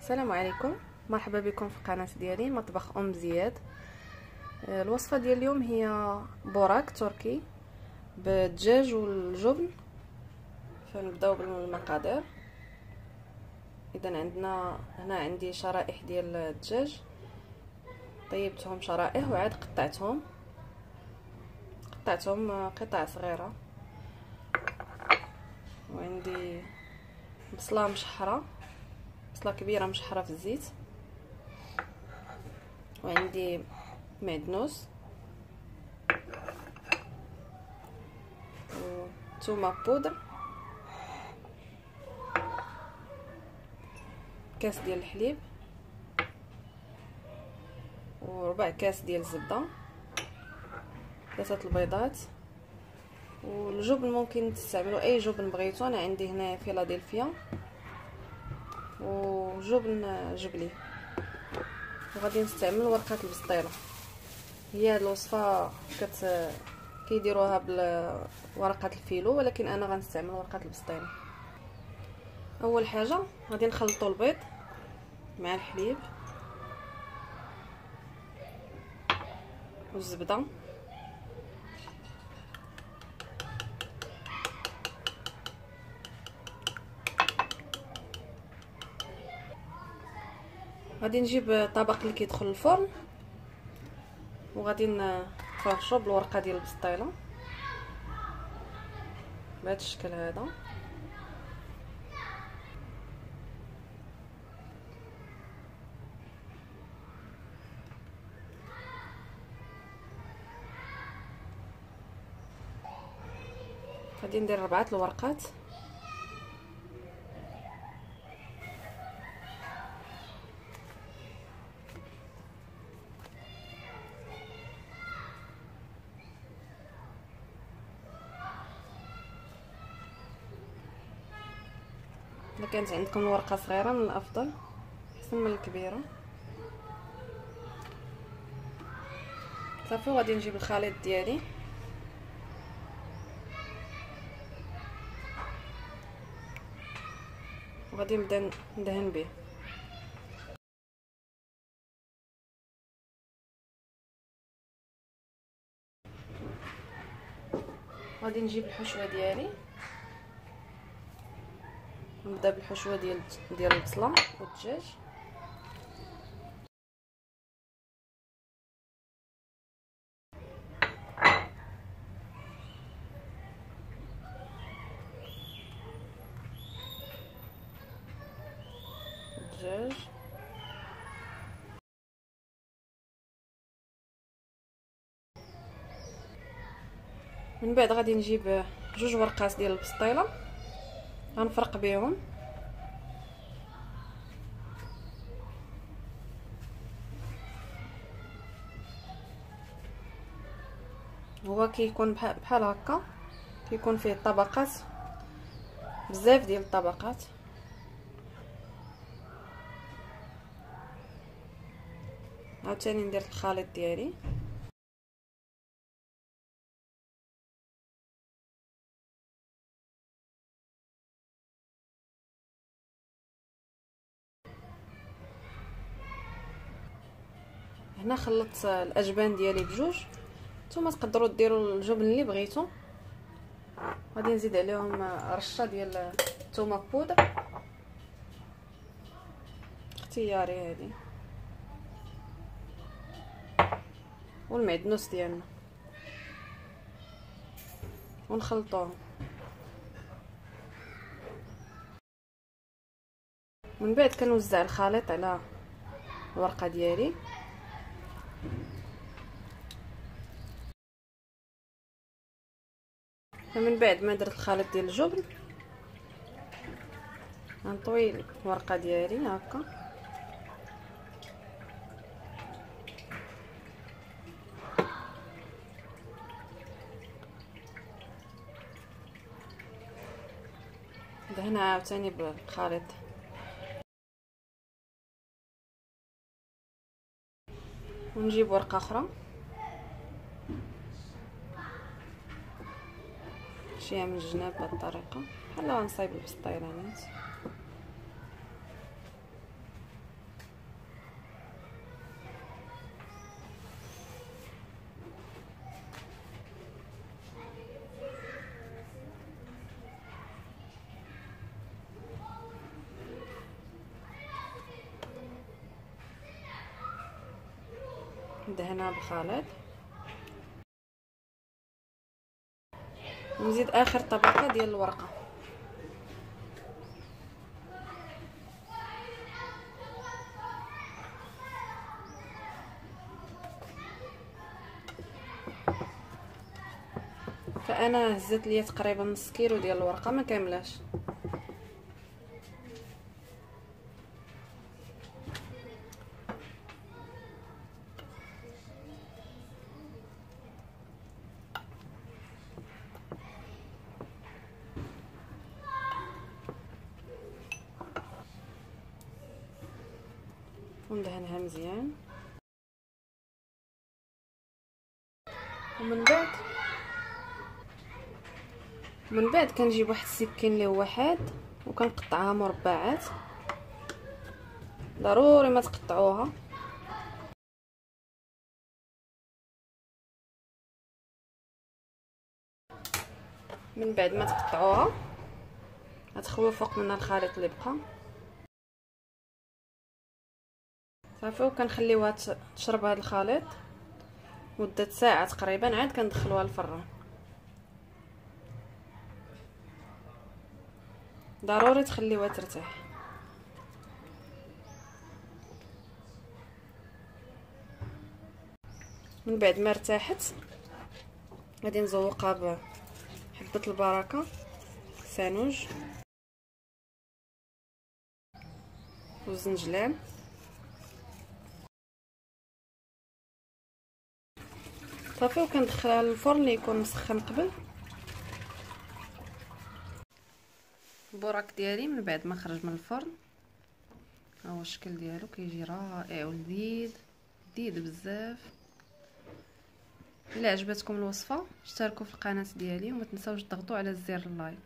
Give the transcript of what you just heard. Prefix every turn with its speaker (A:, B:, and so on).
A: السلام عليكم، مرحبا بكم في القناه ديالي مطبخ ام زياد. الوصفه ديال اليوم هي بوراك تركي بالدجاج والجبن. فنبداو بالمقادير. اذا عندنا هنا عندي شرائح ديال الدجاج، طيبتهم شرائح وعاد قطعتهم قطع صغيره. وعندي بصله مشحره، بصله كبيره مشحره في الزيت. وعندي معدنوس وثومه بودر، كاس ديال الحليب، وربع كاس ديال الزبده، 3 البيضات. والجبن ممكن تستعملوا اي جبن بغيتو، انا عندي هنا فيلادلفيا وجبن جبلي. وغادي نستعمل ورقه البسطيله. هي هاد الوصفه كيديروها بورقه الفيلو، ولكن انا غنستعمل ورقه البسطيله. اول حاجه غادي نخلطوا البيض مع الحليب والزبده. غادي نجيب طبق اللي كيدخل الفرن، وغادي نفرشو بالورقه ديال البسطيله بهذا الشكل هذا. غادي ندير 4 الورقات. اذا كانت عندكم الورقه صغيره من الافضل احسن من الكبيره. صافي، وغادي نجيب الخليط ديالي وغادي نبدا ندهن به. غادي نجيب الحشوه ديالي، نبدا بالحشوه ديال البصله والدجاج. الدجاج من بعد غادي نجيب 2 ورقات ديال البسطيله، غنفرق بهم. هو كيكون بحال هكا، كيكون فيه طبقات، بزاف ديال الطبقات. عاوتاني ندير الخليط ديالي. هنا خلطت الاجبان ديالي بجوج. نتوما تقدروا ديروا الجبن اللي بغيتو. غادي نزيد عليهم رشه ديال الثومه بودر اختياري هذه، والمعدنوس ديالنا، ونخلطوهم. من بعد كنوزع الخليط على الورقه ديالي. فمن بعد ما درت الخليط ديال الجبن غنطوي الورقه ديالي هكا، دهنها عاوتاني بالخليط. ونجيب ورقه اخرى نمشيها من الجناب بهذه الطريقه، بحال غنصايب البسطيلانات. ندهنها بالخليط ونزيد اخر طبقه ديال الورقه. فانا هزت ليا تقريبا نص كيلو ديال الورقه ما كاملاش. وندهنها مزيان. ومن بعد كنجيب واحد السكين اللي هو حاد وكنقطعها مربعات. ضروري ما تقطعوها. من بعد ما تقطعوها غتخويو فوق منها الخليط اللي بقى صافي، وكنخليوها تشرب هذا الخليط مده ساعه تقريبا، عاد كندخلوها للفران. ضروري تخليوها ترتاح. من بعد ما ارتاحت غادي نزوقها بحبه البركه، سانوج والزنجلان. صافي وكندخلها للفرن اللي يكون مسخن قبل. البوراك ديالي من بعد ما خرج من الفرن ها هو الشكل ديالو، كيجي رائع ولذيذ بزاف. الا عجبتكم الوصفه اشتركوا في القناه ديالي وما تنساوش تضغطوا على زر اللايك.